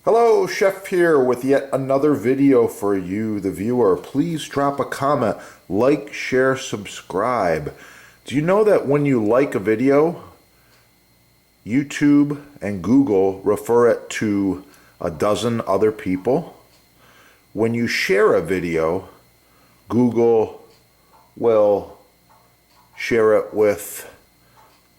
Hello, Chef here with yet another video for you, the viewer. Please drop a comment, like, share, subscribe. Do you know that when you like a video, YouTube and Google refer it to a dozen other people? When you share a video, Google will share it with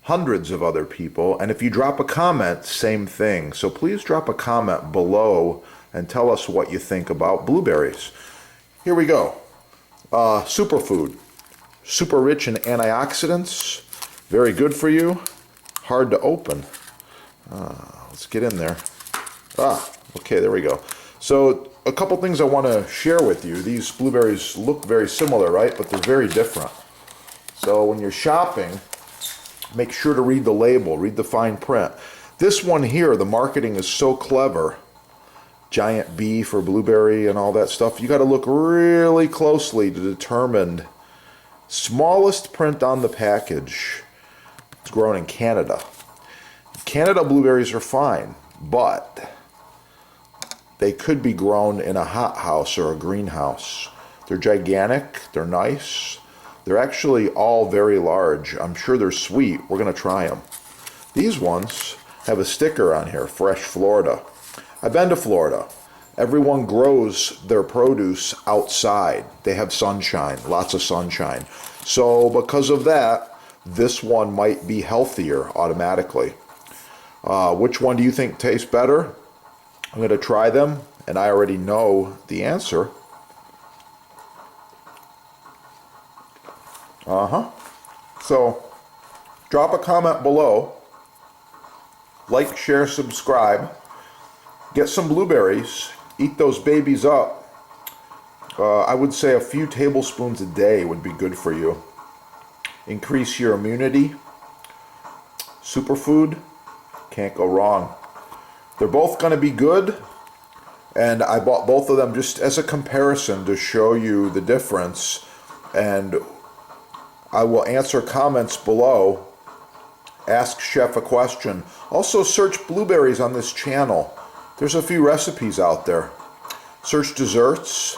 hundreds of other people, and if you drop a comment, same thing. So please drop a comment below and tell us what you think about blueberries. Here we go. Superfood, super rich in antioxidants, very good for you, hard to open. Let's get in there. Okay, there we go. So a couple things I want to share with you. These blueberries look very similar, right? But they're very different. So when you're shopping, make sure to read the label, read the fine print. This one here, the marketing is so clever. Giant B for blueberry and all that stuff. You got to look really closely to determine smallest print on the package. It's grown in Canada. Canada blueberries are fine, but they could be grown in a hothouse or a greenhouse. They're gigantic, they're nice. They're actually all very large. I'm sure they're sweet. We're going to try them. These ones have a sticker on here, Fresh Florida. I've been to Florida. Everyone grows their produce outside. They have sunshine, lots of sunshine. So because of that, this one might be healthier automatically. Which one do you think tastes better? I'm going to try them, and I already know the answer. So, drop a comment below, like, share, subscribe, get some blueberries, eat those babies up. I would say a few tablespoons a day would be good for you. Increase your immunity. Superfood, can't go wrong. They're both going to be good, and I bought both of them just as a comparison to show you the difference, and I will answer comments below. Ask Chef a question. Also search blueberries on this channel. There's a few recipes out there. Search desserts,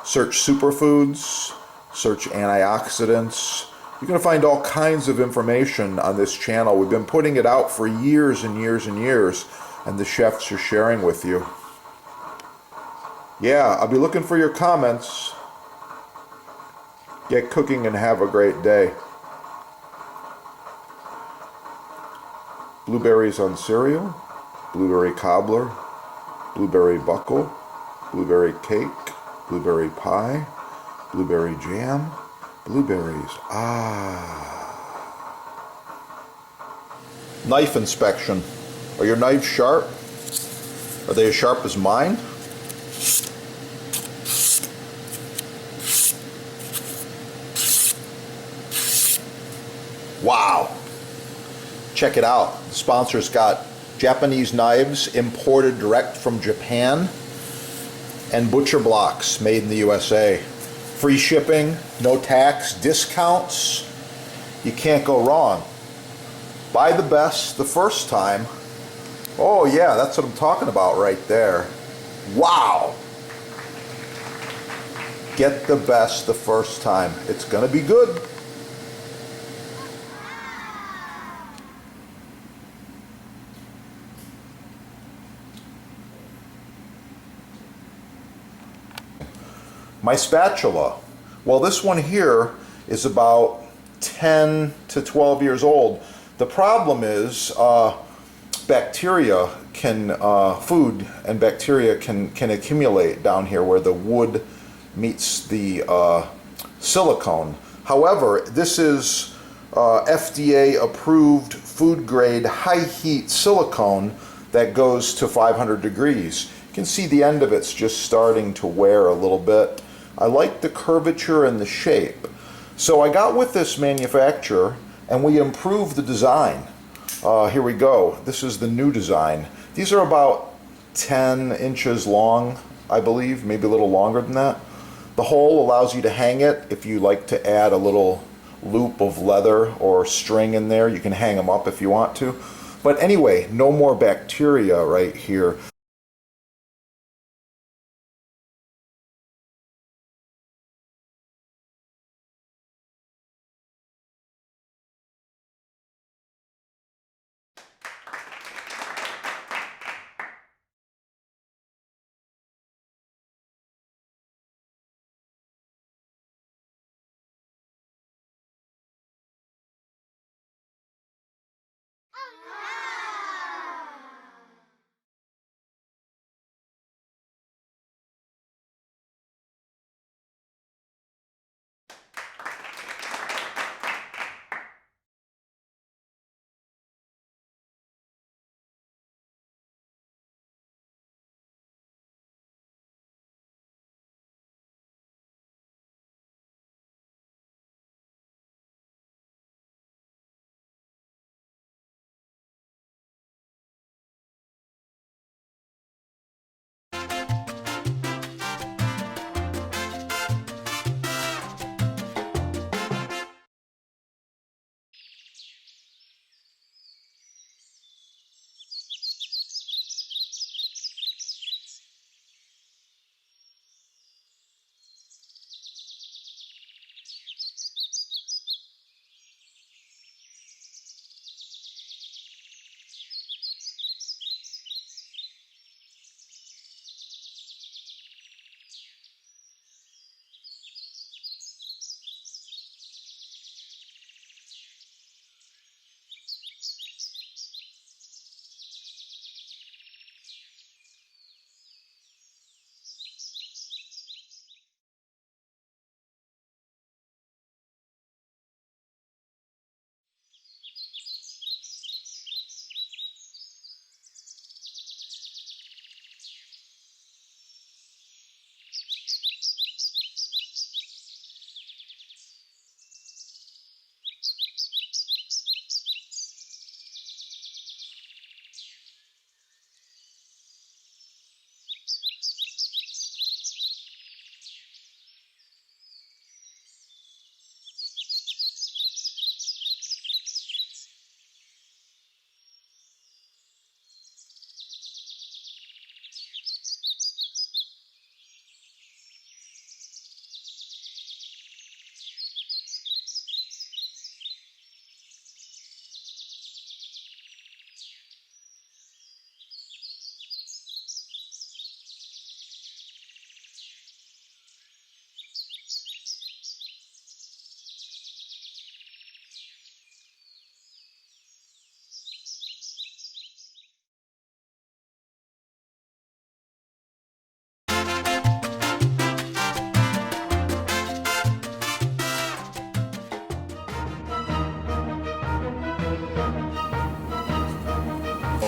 search superfoods, search antioxidants. You're going to find all kinds of information on this channel. We've been putting it out for years and years and years, and the chefs are sharing with you. Yeah, I'll be looking for your comments. Get cooking and have a great day. Blueberries on cereal, blueberry cobbler, blueberry buckle, blueberry cake, blueberry pie, blueberry jam, blueberries. Knife inspection. Are your knives sharp? Are they as sharp as mine? Wow. Check it out. The sponsor's got Japanese knives imported direct from Japan and butcher blocks made in the USA. Free shipping, no tax, discounts. You can't go wrong. Buy the best the first time. Oh yeah, that's what I'm talking about right there. Wow. Get the best the first time. It's gonna be good. My spatula, well, this one here is about 10 to 12 years old. The problem is bacteria can, food and bacteria can accumulate down here where the wood meets the silicone. However, this is FDA approved food grade high heat silicone that goes to 500 degrees. You can see the end of it's just starting to wear a little bit. I like the curvature and the shape. So I got with this manufacturer and we improved the design. Here we go. This is the new design. These are about 10 inches long, I believe, maybe a little longer than that. The hole allows you to hang it. If you like to add a little loop of leather or string in there, you can hang them up if you want to. But anyway, no more bacteria right here.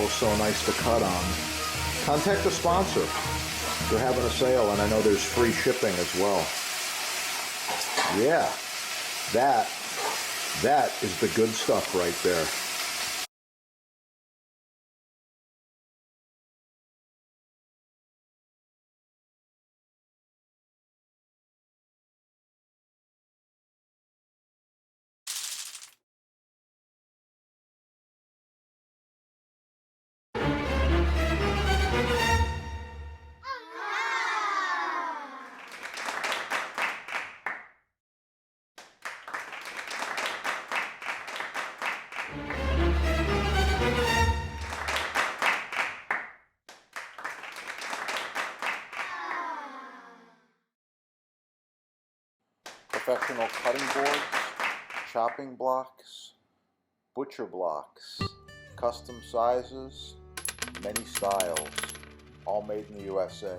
so nice to cut on, contact the sponsor. They're having a sale, and I know there's free shipping as well. Yeah, that is the good stuff right there. Professional cutting boards, chopping blocks, butcher blocks, custom sizes, many styles, all made in the USA.